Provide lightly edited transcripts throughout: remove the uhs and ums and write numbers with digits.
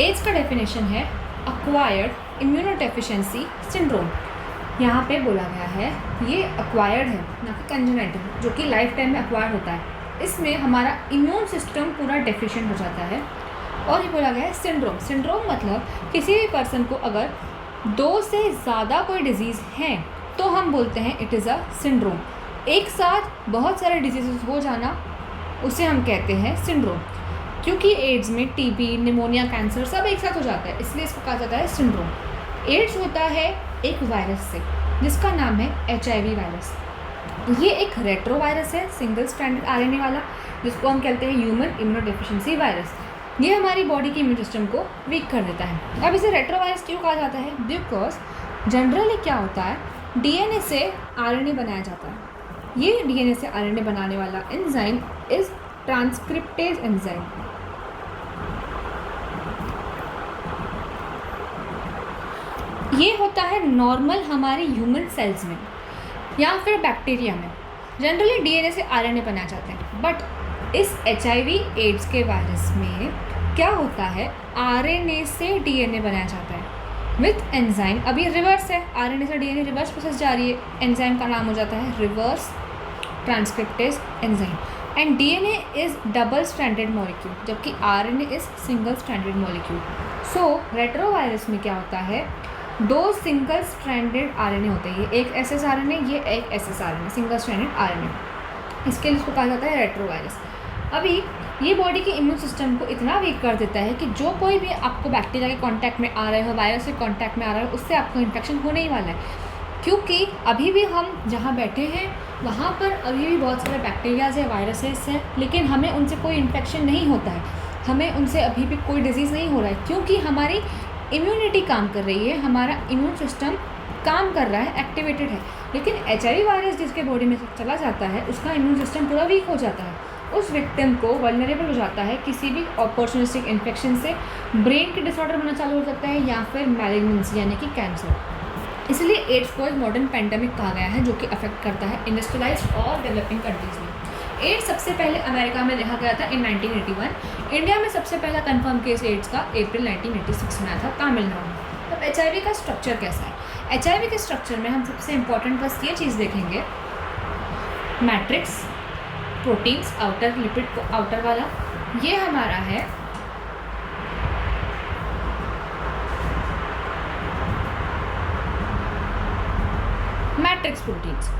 Ads का definition है acquired immunodeficiency syndrome. यहाँ पे बोला गया है ये अक्वायर्ड है ना कि कंजेनिटल, जो कि लाइफ टाइम में अक्वायर्ड होता है। इसमें हमारा इम्यून सिस्टम पूरा डेफिशिएंट हो जाता है। और ये बोला गया है सिंड्रोम। सिंड्रोम मतलब किसी भी पर्सन को अगर 2 से ज़्यादा कोई डिजीज़ है तो हम बोलते हैं इट इज़ अ सिंड्रोम। एक साथ बहुत सारे डिजीज़ हो जाना उसे हम कहते हैं सिंड्रोम। क्योंकि एड्स में टीबी, निमोनिया, कैंसर सब एक साथ हो जाता है, इसलिए इसको कहा जाता है सिंड्रोम। एड्स होता है एक वायरस से जिसका नाम है HIV वायरस। ये एक रेट्रो वायरस है, सिंगल स्ट्रैंडेड RNA वाला, जिसको हम कहते हैं ह्यूमन इम्यूनोडेफिशिएंसी वायरस। ये हमारी बॉडी के इम्यून सिस्टम को वीक कर देता है। अब इसे रेट्रो वायरस क्यों कहा जाता है? बिकॉज जनरली क्या होता है, DNA से RNA बनाया जाता है। ये DNA से RNA बनाने वाला एंजाइम इज ट्रांसक्रिप्टेज एंजाइम। ये होता है नॉर्मल हमारे ह्यूमन सेल्स में या फिर बैक्टीरिया में। जनरली DNA से RNA बनाए जाते हैं, बट इस HIV एड्स के वायरस में क्या होता है, RNA से DNA बनाया जाता है विथ एंजाइम। अब ये रिवर्स है, RNA से DNA रिवर्स प्रोसेस जा रही है। एंजाइम का नाम हो जाता है reverse transcriptase enzyme. And DNA is double stranded molecule, जबकि RNA is single stranded molecule. So retrovirus में क्या होता है, 2 सिंगल स्ट्रैंडेड RNA होते हैं। ये एक SS RNA, ये एक SS RNA, single stranded RNA। इसके लिए इसको कहा जाता है रेट्रोवायरस। अभी ये बॉडी के इम्यून सिस्टम को इतना वीक कर देता है कि जो कोई भी आपको बैक्टीरिया के कांटेक्ट में आ रहा है, वायरस के कांटेक्ट में आ रहा है, उससे आपको इन्फेक्शन होने ही वाला है। क्योंकि अभी भी हम जहाँ बैठे हैं वहाँ पर अभी भी बहुत सारे बैक्टीरियाज है, वायरसेस हैं, लेकिन हमें उनसे कोई इन्फेक्शन नहीं होता है, हमें उनसे अभी भी कोई डिजीज़ नहीं हो रहा है, क्योंकि हमारी इम्यूनिटी काम कर रही है, हमारा इम्यून सिस्टम काम कर रहा है, एक्टिवेटेड है। लेकिन HIV वायरस जिसके बॉडी में चला जाता है उसका इम्यून सिस्टम पूरा वीक हो जाता है, उस विक्टिम को वल्नरेबल हो जाता है किसी भी अपॉर्चुनिस्टिक इन्फेक्शन से। ब्रेन के डिसऑर्डर होना चालू हो सकता है या फिर मैलिग्नेंसी यानी कि कैंसर। इसलिए एड्स को एक मॉडर्न पेंडेमिक कहा गया है जो कि अफेक्ट करता है इंडस्ट्रियलाइज्ड और डेवलपिंग कंट्रीज़ में। एड्स सबसे पहले अमेरिका में देखा गया था इन 1981। इंडिया में सबसे पहला कंफर्म केस एड्स का अप्रैल 1986 में आया था तमिलनाडु में। अब HIV का स्ट्रक्चर कैसा है? HIV के स्ट्रक्चर में हम सबसे इम्पॉर्टेंट बस ये चीज़ देखेंगे, matrix, proteins, outer lipid outer वाला, ये हमारा है मैट्रिक्स प्रोटीन्स।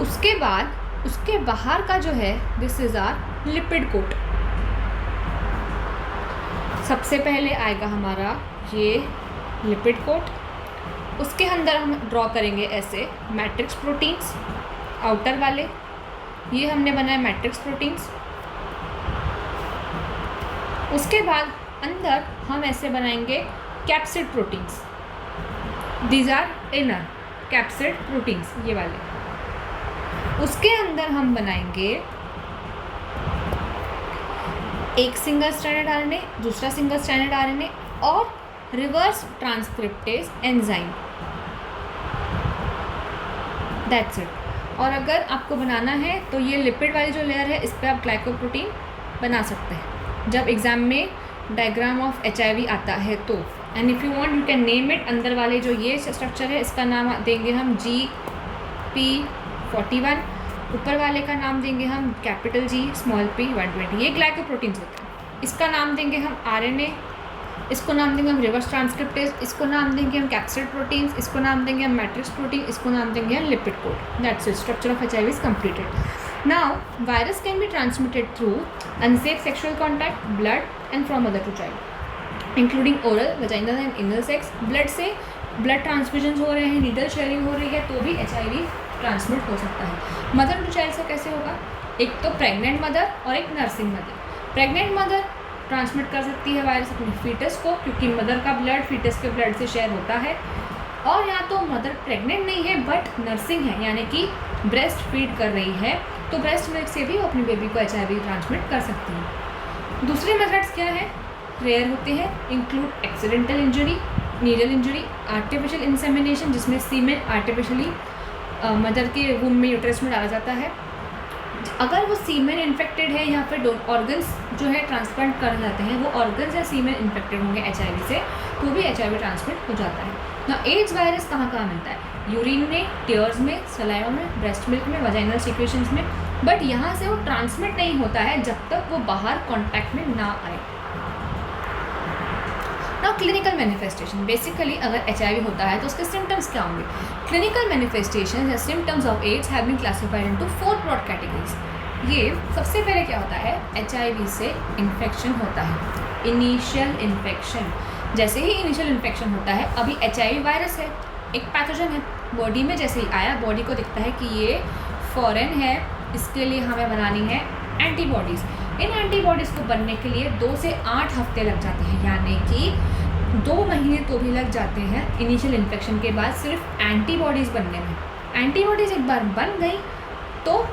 उसके बाद उसके बाहर का जो है this is are lipid coat. सबसे पहले आएगा हमारा ये लिपिड कोट, उसके अंदर हम ड्रॉ करेंगे ऐसे मैट्रिक्स प्रोटीन्स आउटर वाले, ये हमने बनाया मैट्रिक्स प्रोटीन्स। उसके बाद अंदर हम ऐसे बनाएंगे capsid proteins, these are inner capsid proteins, ये वाले। उसके अंदर हम बनाएंगे एक सिंगल स्ट्रैंडेड RNA, दूसरा सिंगल स्ट्रैंडेड RNA और reverse transcriptase enzyme, that's it. और अगर आपको बनाना है तो ये लिपिड वाली जो लेयर है इस पर आप ग्लाइकोप्रोटीन बना सकते हैं जब एग्ज़ाम में डायग्राम ऑफ HIV आता है तो। And if you want you can name it. अंदर वाले जो ये स्ट्रक्चर है इसका नाम देंगे हम GP41, ऊपर वाले का नाम देंगे हम कैपिटल G स्मॉल p 120। ये ग्लाइकोप्रोटीन्स होते हैं। इसका नाम देंगे हम RNA, इसको नाम देंगे हम रिवर्स ट्रांसक्रिप्टेज, इसको नाम देंगे हम कैप्सिड प्रोटीन्स, इसको नाम देंगे हम मैट्रिक्स प्रोटीन, इसको नाम देंगे हम lipid coat. That's it, structure of HIV is completed. Now virus can be transmitted through unsafe sexual contact, blood and from mother to child including oral, vaginal and anal sex. Blood से blood transfusion हो रहे हैं, needle sharing हो रही है तो भी HIV transmit हो सकता है। मदर टू चाइल्ड से कैसे होगा? एक तो प्रेग्नेंट मदर और एक nursing mother. Pregnant mother transmit कर सकती है वायरस अपने फीटस को, क्योंकि मदर का ब्लड फीटस के ब्लड से शेयर होता है। और या तो मदर प्रेग्नेंट नहीं है बट नर्सिंग है, यानी कि ब्रेस्ट फीड कर रही है, तो ब्रेस्ट मिल्क से भी वो अपनी बेबी को HIV ट्रांसमिट कर सकती है। दूसरे मेथड्स क्या है, रेयर होते हैं, include accidental injury, needle injury, artificial insemination जिसमें सीमेन आर्टिफिशियली मदर के वूम में यूट्रस में डाला जाता है। अगर वो सीमेन इन्फेक्टेड है या फिर ऑर्गन्स जो है ट्रांसप्लांट कर जाते हैं वो ऑर्गन्स या सीमेन इन्फेक्टेड होंगे HIV से, तो भी HIV ट्रांसमिट हो जाता है ना। एड्स वायरस कहाँ कहाँ मिलता है? यूरिन में, टीयर्स में, सलाइवा में, ब्रेस्ट मिल्क में, वजाइनल सिक्रेशंस में, बट यहाँ से वो ट्रांसमिट नहीं होता है जब तक वो बाहर कॉन्टैक्ट में ना आए। ना क्लिनिकल मैनिफेस्टेशन, बेसिकली अगर HIV होता है तो उसके सिम्टम्स क्या होंगे? क्लिनिकल मैनिफेस्टेशन या symptoms of AIDS have been classified into 4 broad categories. ये सबसे पहले क्या होता है? HIV से इन्फेक्शन होता है, इनिशियल इन्फेक्शन। जैसे ही इनिशियल इन्फेक्शन होता है, अभी HIV वायरस है, एक पैथोजन है, बॉडी में जैसे ही आया बॉडी को दिखता है कि ये फॉरेन है, इसके लिए हमें बनानी है एंटीबॉडीज़। इन एंटीबॉडीज़ को बनने के लिए 2 से 8 हफ्ते लग जाते हैं, यानी कि 2 महीने तो भी लग जाते हैं इनिशियल इन्फेक्शन के बाद सिर्फ एंटीबॉडीज़ बनने में। एंटीबॉडीज़ एक बार बन गई तो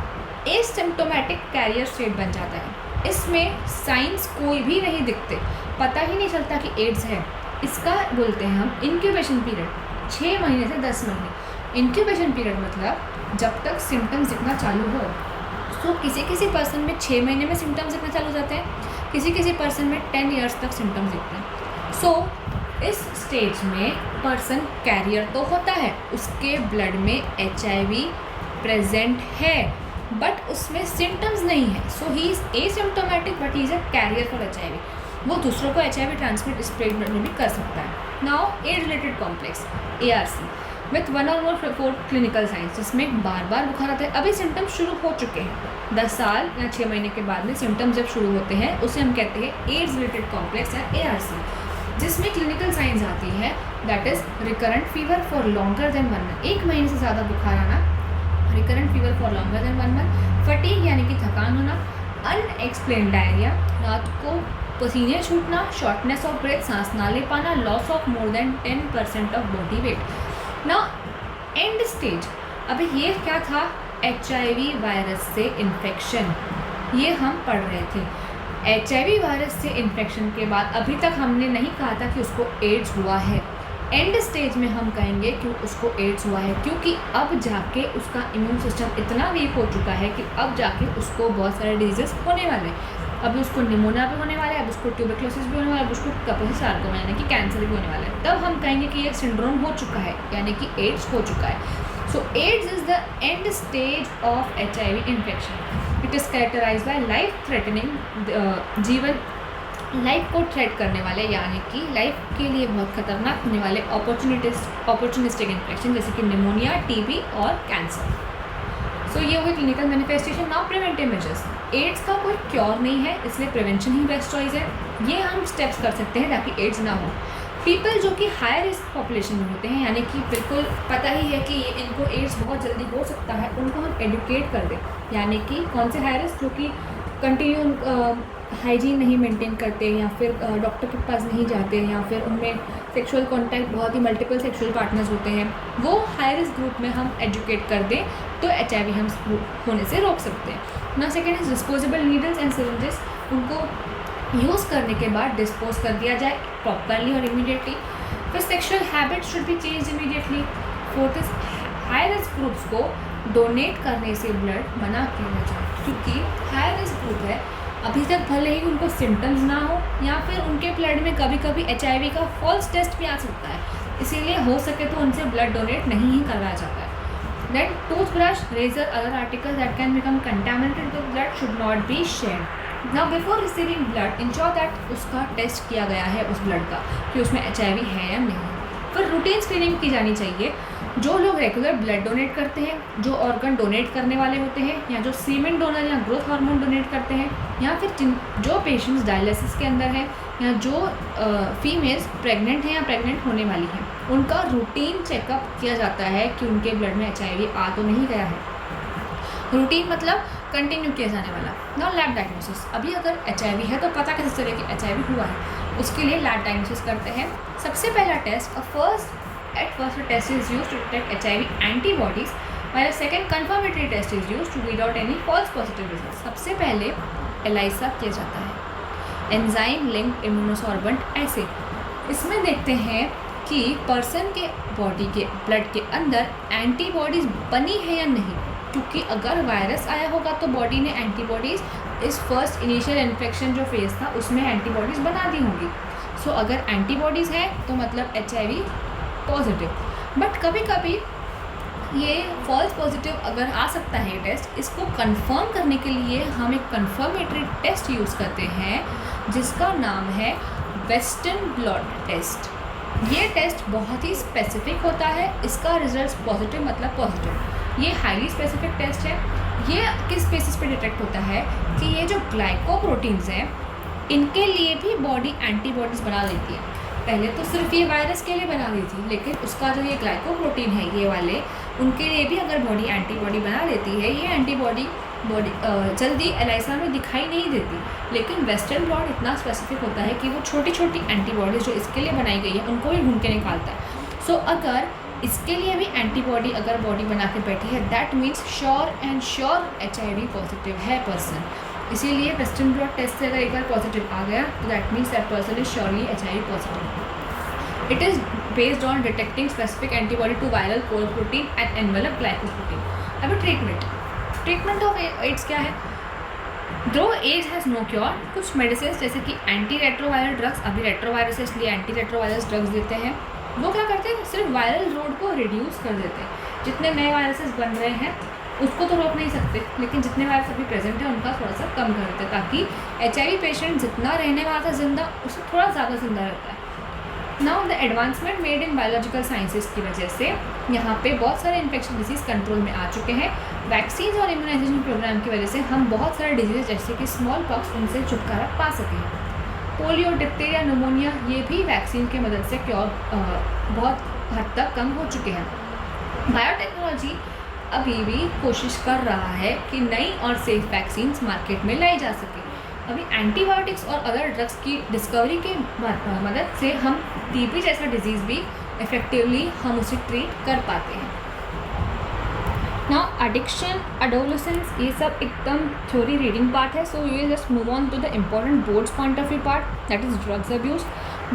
एसिम्प्टोमेटिक कैरियर स्टेट बन जाता है। इसमें साइंस कोई भी नहीं दिखते, पता ही नहीं चलता कि एड्स है। इसका बोलते हैं हम इंक्यूबेशन पीरियड, 6 महीने से 10 महीने। इंक्यूबेशन पीरियड मतलब जब तक सिम्टम्स दिखना चालू हो। सो किसी किसी पर्सन में 6 महीने में सिम्टम्स दिखना चालू हो जाते हैं, किसी किसी पर्सन में 10 ईयर्स तक सिम्टम्स दिखते हैं। सो इस स्टेज में पर्सन कैरियर तो होता है, उसके ब्लड में HIV प्रेजेंट है, बट उसमें सिम्टम्स नहीं है। So he is asymptomatic but he is a carrier for HIV। वो दूसरों को HIV ट्रांसमिट स्प्रेड में भी कर सकता है। Now AIDS related complex ARC with 1 और more 4 क्लिनिकल साइंस, जिसमें बार बार बुखार आता है। अभी सिम्टम्स शुरू हो चुके हैं, 10 साल या 6 महीने के बाद में सिम्टम्स जब शुरू होते हैं उसे हम कहते हैं एड्स रिलेटेड कॉम्प्लेक्स या ARC, जिसमें क्लिनिकल साइंस आती है that is recurrent fever for longer than 1 month, 1 महीने से ज़्यादा बुखार आना, recurrent fever for longer than 1 month, fatigue यानी कि थकान होना, अनएक्सप्लेन डायरिया, रात को पसीने छूटना, शॉर्टनेस ऑफ ब्रेथ, सांस ना ले पाना, loss of more than 10% of body weight. ना एंड स्टेज, अभी ये क्या था? HIV वायरस से इन्फेक्शन, ये हम पढ़ रहे थे। HIV वायरस से इन्फेक्शन के बाद अभी तक हमने नहीं कहा था कि उसको एड्स हुआ है। एंड स्टेज में हम कहेंगे कि उसको एड्स हुआ है, क्योंकि अब जाके उसका इम्यून सिस्टम इतना वीक हो चुका है कि अब जाके उसको बहुत सारे डिजीज़ होने वाले हैं। अभी उसको निमोनिया भी होने वाला है, अब उसको ट्यूबरक्लोसिस भी होने वाला है, अब उसको कपिल सार्कोमा यानी कि कैंसर भी होने वाला है। तब हम कहेंगे कि ये सिंड्रोम हो चुका है, यानी कि एड्स हो चुका है। So AIDS is the end stage of HIV infection. It is characterize by life threatening, जीवन लाइफ को थ्रेट करने वाले, यानी कि लाइफ के लिए बहुत खतरनाक होने वाले अपॉर्चुनिस्टिक इन्फेक्शन, जैसे कि निमोनिया, TB और कैंसर। सो ये हुई clinical manifestation. Now preventive measures. AIDS का कोई क्योर नहीं है, इसलिए प्रिवेंशन ही बेस्ट चॉइस है। ये हम स्टेप्स कर सकते हैं ताकि एड्स ना हो। पीपल जो कि हाई रिस्क पॉपुलेशन में होते हैं, यानी कि बिल्कुल पता ही है कि इनको एड्स बहुत जल्दी हो सकता है, उनको हम एडुकेट कर दें। यानी कि कौन से हाई रिस्क? जो कि कंटिन्यू हाइजीन नहीं मेंटेन करते, या फिर डॉक्टर के पास नहीं जाते, या फिर उनमें सेक्सुअल कांटेक्ट बहुत ही मल्टीपल सेक्सुअल पार्टनर्स होते हैं, वो हाई रिस्क ग्रुप में हम एजुकेट कर दें तो HIV हम होने से रोक सकते हैं। ना second is disposable needles and syringes, उनको यूज़ करने के बाद डिस्पोज कर दिया जाए प्रॉपरली और इमीडिएटली। फिर sexual habit should be change immediately. Fourth is high risk groups को डोनेट करने से ब्लड मना किया जाए, क्योंकि हाई रिस्क ग्रुप है, अभी तक भले ही उनको सिम्टम्स ना हो, या फिर उनके ब्लड में कभी कभी HIV का फॉल्स टेस्ट भी आ सकता है, इसीलिए हो सके तो उनसे ब्लड डोनेट नहीं ही करवाया जाता है। Then toothbrush, razor, other article that can become contaminated with blood should not be shared. Now before receiving blood ensure that उसका टेस्ट किया गया है उस ब्लड का कि उसमें HIV है या नहीं। फिर रूटीन स्क्रीनिंग की जानी चाहिए। जो लोग रेगुलर ब्लड डोनेट करते हैं, जो ऑर्गन डोनेट करने वाले होते हैं, या जो सीमेन डोनर या ग्रोथ हार्मोन डोनेट करते हैं, या फिर जो पेशेंट्स डायलिसिस के अंदर हैं, या जो फीमेल्स प्रेग्नेंट हैं या प्रेग्नेंट होने वाली हैं, उनका रूटीन चेकअप किया जाता है कि उनके ब्लड में HIV आ तो नहीं गया है। रूटीन मतलब कंटिन्यू किया जाने वाला। Now lab diagnosis. अभी अगर HIV है तो पता कैसे चले कि HIV हुआ है? उसके लिए लैब डायग्नोसिस करते हैं। सबसे पहला test At first, a test is used to detect HIV antibodies, while a second confirmatory test is used to read out any false positive results. सबसे पहले ELISA किया जाता है, एंजाइम लिंक्ड इम्यूनोसॉर्बेंट ऐसे। इसमें देखते हैं कि पर्सन के बॉडी के ब्लड के अंदर एंटीबॉडीज़ बनी है या नहीं। क्योंकि अगर वायरस आया होगा तो बॉडी ने एंटीबॉडीज़ इस फर्स्ट इनिशियल इन्फेक्शन जो फेज़ था उसमें एंटीबॉडीज़ बना दी होंगी। सो अगर एंटीबॉडीज़ है तो मतलब HIV पॉजिटिव। बट कभी कभी ये फॉल्स पॉजिटिव अगर आ सकता है टेस्ट, इसको कंफर्म करने के लिए हम एक कंफर्मेटरी टेस्ट यूज़ करते हैं जिसका नाम है वेस्टर्न ब्लॉट टेस्ट। ये टेस्ट बहुत ही स्पेसिफिक होता है, इसका रिजल्ट पॉजिटिव मतलब पॉजिटिव। ये हाईली स्पेसिफिक टेस्ट है। ये किस बेसिस पे डिटेक्ट होता है कि ये जो ग्लाइकोप्रोटीन्स हैं इनके लिए भी बॉडी एंटीबॉडीज़ बना लेती है। पहले तो सिर्फ ये वायरस के लिए बना दी थी, लेकिन उसका जो ये ग्लाइकोप्रोटीन है ये वाले, उनके लिए भी अगर बॉडी एंटीबॉडी बना लेती है, ये एंटीबॉडी बॉडी जल्दी एलाइसा में दिखाई नहीं देती। लेकिन वेस्टर्न ब्लॉट इतना स्पेसिफिक होता है कि वो छोटी छोटी एंटीबॉडीज़ जो इसके लिए बनाई गई है उनको भी ढूंढ के निकालता है। सो अगर इसके लिए भी एंटीबॉडी अगर बॉडी बना के बैठी है, that means sure and sure HIV positive है पर्सन। इसीलिए वेस्टर्न ब्लॉट टेस्ट से अगर एक बार पॉजिटिव आ गया तो that means that person is surely HIV positive. It is based on detecting specific antibody to viral core protein and envelope glycoprotein. अभी ट्रीटमेंट ऑफ एड्स क्या है? Though AIDS has no cure. कुछ medicine जैसे कि anti retroviral drugs, अभी retrovirus है इसलिए anti retrovirus drugs देते हैं, वो क्या करते हैं सिर्फ वायरल लोड को रिड्यूस कर देते हैं। जितने नए वायरसेस बन रहे हैं उसको तो रोक नहीं सकते, लेकिन जितने वायरस अभी प्रेजेंट है उनका थोड़ा सा कम कर देते हैं ताकि HIV पेशेंट जितना रहने वाला था जिंदा उससे थोड़ा ज़्यादा जिंदा रहता है। Now the advancement made in biological sciences की वजह से यहाँ पे बहुत सारे इन्फेक्शन डिजीज़ कंट्रोल में आ चुके हैं। वैक्सीन और इम्यूनाइजेशन प्रोग्राम की वजह से हम बहुत सारे डिजीज़ जैसे कि स्मॉल पॉक्स उनसे छुटकारा पा सकें। पोलियो, डिप्थीरिया, निमोनिया ये भी वैक्सीन की मदद से क्योर बहुत हद तक कम हो चुके हैं। बायोटेक्नोलॉजी अभी भी कोशिश कर रहा है कि नई और सेफ वैक्सीन्स मार्केट में लाई जा सके। अभी एंटीबायोटिक्स और अदर ड्रग्स की डिस्कवरी के मदद से हम TB जैसा डिजीज़ भी इफ़ेक्टिवली हम उसे ट्रीट कर पाते हैं। नाउ एडिक्शन, एडोलेसेंस, ये सब एकदम थ्योरी रीडिंग पार्ट है। So we will just move on to the important boards point of view part, that is drugs abuse.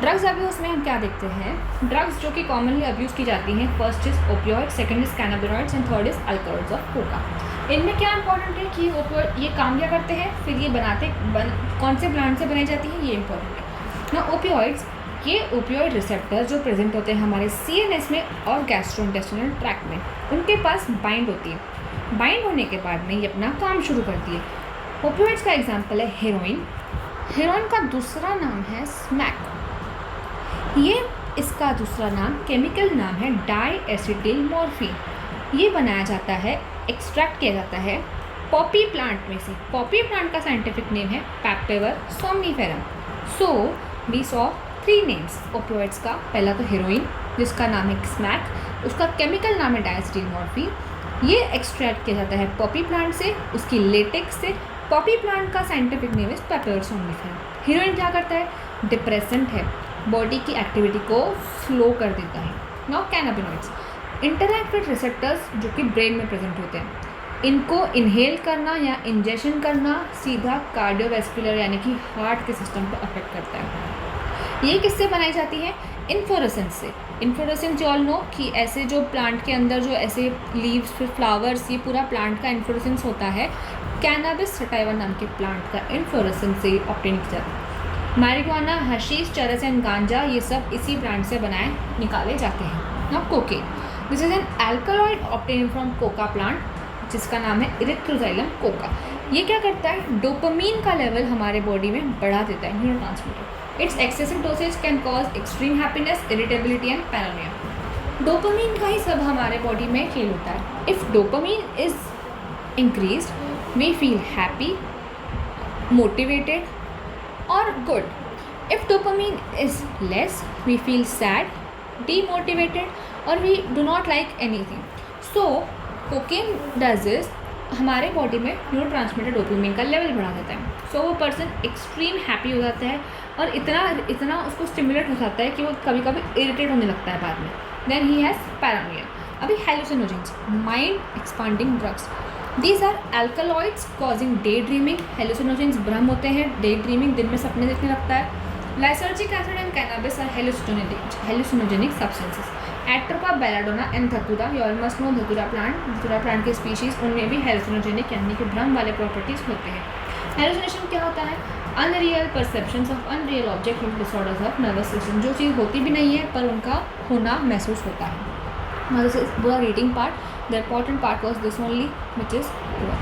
Drugs abuse में हम क्या देखते हैं? ड्रग्स जो कि कॉमनली अब्यूज़ की जाती हैं, first is opioid, second is cannabinoids and third is alkaloids of Coca. इनमें क्या इंपॉर्टेंट है कि ओपियोइड ये काम क्या करते हैं, फिर ये कौन से प्लांट से बनाई जाती है, ये इंपॉर्टेंट है ना। ओपियोइड्स, ये ओपियोइड रिसेप्टर जो प्रेजेंट होते हैं हमारे CNS में और गैस्ट्रोइंटेस्टिनल ट्रैक्ट में, उनके पास बाइंड होती है। बाइंड होने के बाद में ये अपना काम शुरू करती है। ओपियोइड्स का एग्जांपल है हेरोइन। हेरोइन का दूसरा नाम है स्मैक। ये इसका दूसरा नाम, केमिकल नाम है डाईएसिटिल मॉर्फिन। ये बनाया जाता है, एक्सट्रैक्ट किया जाता है पॉपी प्लांट में से। पॉपी प्लांट का साइंटिफिक नेम है papaver somniferum. So we saw 3 names opioids का। पहला तो हेरोइन जिसका नाम है स्मैक, उसका केमिकल नाम है डाईएसिटिल मॉर्फिन। ये एक्सट्रैक्ट किया जाता है पॉपी प्लांट से, उसकी लेटेक्स से। पॉपी प्लांट का साइंटिफिक नेम है पैपटेवर सोमनीफेरम। हेरोइन क्या करता है? डिप्रेसेंट है, बॉडी की एक्टिविटी को स्लो कर देता है। Now cannabinoids interact with receptors जो कि ब्रेन में प्रेजेंट होते हैं। इनको इनहेल करना या इंजेक्शन करना सीधा कार्डियोवैस्कुलर यानी कि हार्ट के सिस्टम को अफेक्ट करता है। ये किससे बनाई जाती है? इन्फ्लोरेसेंस से। इन्फ्लोरेसेंस यू ऑल नो कि ऐसे जो प्लांट के अंदर जो ऐसे लीव्स फिर फ्लावर्स, ये पूरा प्लांट का इन्फ्लोरेसेंस होता है। कैनाबिस सटाइवा नाम के प्लांट का इन्फ्लोरेसेंस से ऑब्टेन किया जाता है। मैरिजुआना, हशीश, चरस एंड गांजा ये सब इसी प्लांट से बनाए निकाले जाते हैं। Now cocaine, this is an alkaloid obtain from Coca plant जिसका नाम है इरिथ्रोजाइलम कोका। ये क्या करता है? डोपामीन का लेवल हमारे बॉडी में बढ़ा देता है, neurotransmitter. Its excessive dosage can cause extreme happiness, irritability and paranoia. Dopamine का ही सब हमारे बॉडी में खेल होता है। If dopamine is increased we feel happy, motivated और good. If dopamine is less, we feel sad, demotivated और we do not like anything. So cocaine does this, हमारे बॉडी में न्यूरोट्रांसमीटर डोपामिन का लेवल बढ़ा देता है. सो वो पर्सन एक्सट्रीम हैप्पी हो जाता है और इतना उसको स्टिमुलेट हो जाता है कि वो कभी कभी इरिटेट होने लगता है बाद में. Then he has paranoia. अभी hallucinogens, mind expanding drugs. These are alkaloids causing daydreaming. Hallucinogens भ्रम होते हैं, डे ड्रीमिंग, दिन में सपने देखने लगता है. Lysergic acid and cannabis are hallucinogenic substances. Atropa belladonna and धतूरा, यू ऑल मस्ट नो धतूरा प्लांट के स्पीशीज़, उनमें भी हेलुसिनोजेनिक यानी कि भ्रम वाले प्रॉपर्टीज़ होते हैं। हेलुसिनेशन क्या होता है? Unreal perceptions of unreal object with disorders of nervous system, जो चीज़ होती भी नहीं है पर उनका होना महसूस होता है। Now this is the reading part. The important part was this only, which is poor.